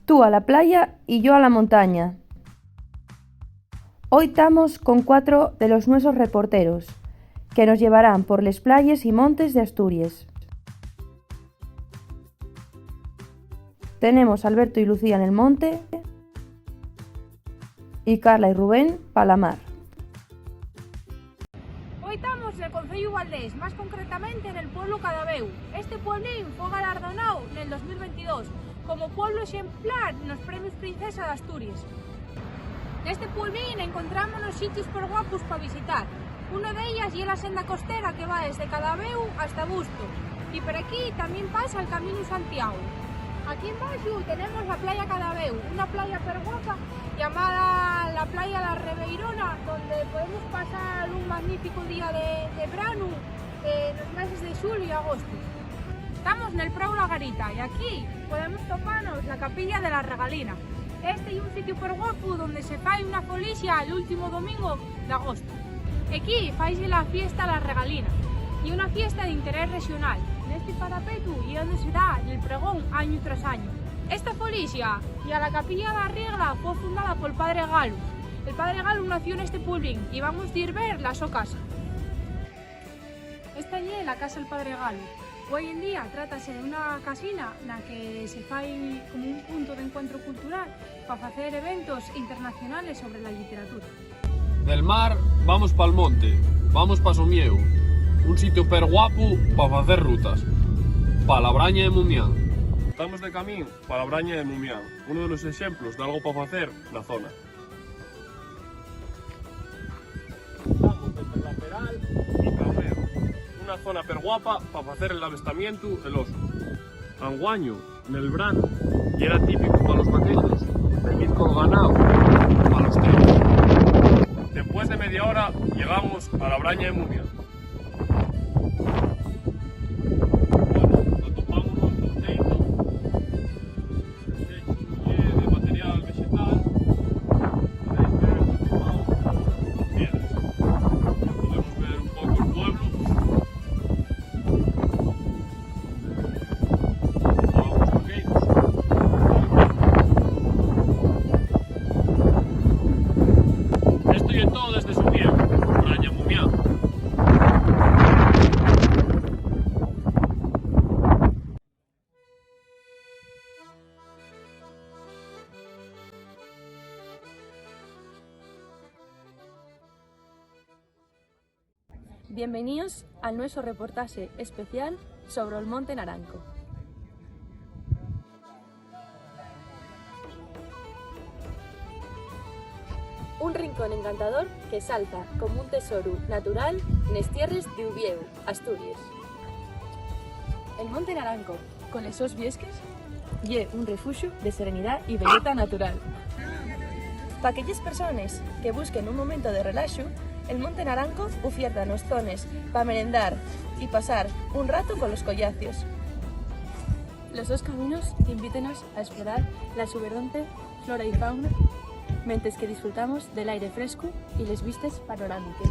Tú a la playa y yo a la montaña. Hoy estamos con 4 de los nuestros reporteros, que nos llevarán por les playas y montes de Asturias. Tenemos a Alberto y Lucía en el monte y Carla y Rubén para la mar. Hoy estamos en el Concello Valdés, más concretamente en el pueblo Cadabeu. Este pueblín fue galardonado en el 2022 como pueblo ejemplar en los premios Princesa de Asturias. En este pueblín encontramos los sitios por guapos para visitar. Uno de ellas es la senda costera que va desde Cadabeu hasta Busto. Y por aquí también pasa el Camino Santiago. Aquí en Baixo tenemos la playa Cadabeu, una playa per guapa llamada la playa La Rebeirona, donde podemos pasar un magnífico día de verano en los meses de julio y agosto. Estamos en el Prau La Garita y aquí podemos toparnos la capilla de la Regalina. Este es un sitio per guapo donde se fai una folicia el último domingo de agosto. Aquí faise la fiesta La Regalina y una fiesta de interés regional. En este parapeto y donde se da el pregón año tras año. Esta folicia y a la capilla de la Regla fue fundada por el padre Galo. El padre Galo nació en este pueblín y vamos a ir ver la su casa. Esta es la casa del padre Galo. Hoy en día trátase de una casina en la que se fai como un punto de encuentro cultural para hacer eventos internacionales sobre la literatura. Del mar vamos pa'l monte, vamos pa Somieu, un sitio per guapo para hacer rutas, pa la Braña de Mumián. Estamos de camino para la Braña de Mumián, uno de los ejemplos de algo para hacer na zona. Estamos entre la Peral y Cabrero, una zona per guapa para hacer el avestamiento del oso. Anguaño, en el verano, y era típico para los vaqueros, venir con ganado para los tríos. Después de media hora llegamos a la Braña de Mumián. Bienvenidos al nuestro reportaje especial sobre el Monte Naranco. Un rincón encantador que salta como un tesoro natural en las tierras de Ubieu, Asturias. El Monte Naranco, con esos viesques, es un refugio de serenidad y belleza natural. Para aquellas personas que busquen un momento de relajo, el Monte Naranco oferta nos zonas para merendar y pasar un rato con los collacios. Los dos caminos invítenos a explorar la exuberante flora y fauna, mientras que disfrutamos del aire fresco y las vistas panorámicas.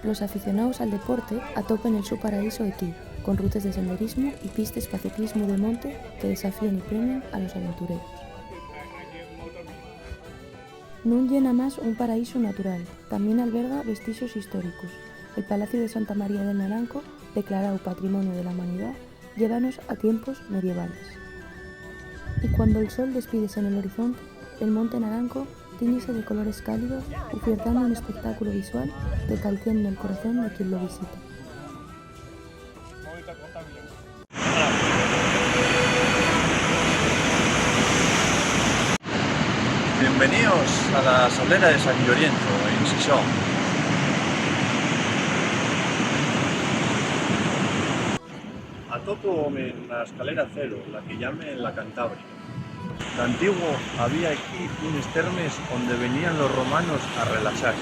Los aficionados al deporte atopan el su paraíso aquí, con rutas de senderismo y pistas para ciclismo de monte que desafían y premian a los aventureros. No llena más un paraíso natural, también alberga vestigios históricos. El Palacio de Santa María del Naranco, declarado Patrimonio de la Humanidad, llévanos a tiempos medievales. Y cuando el sol despídese en el horizonte, el Monte Naranco tíñese de colores cálidos, ofertando un espectáculo visual recalciando el corazón de quien lo visita. Bienvenidos a la solera de San Llorienzo, en Sixón. Atópome en la escalera cero, la que llamen la Cantabria. De antiguo había aquí unos termes donde venían los romanos a relaxarse.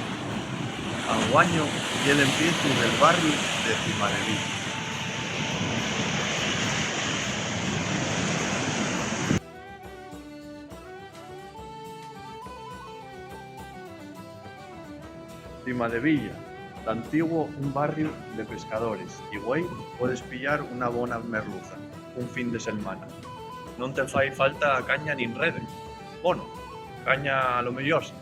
Anguaño y el empiezo del barrio de Cimadevilla. Cimadevilla, Antiguo un barrio de pescadores y güey puedes pillar una bona merluza un fin de semana. Non te fai falta caña nin rede. Bueno, caña a lo mellor sí.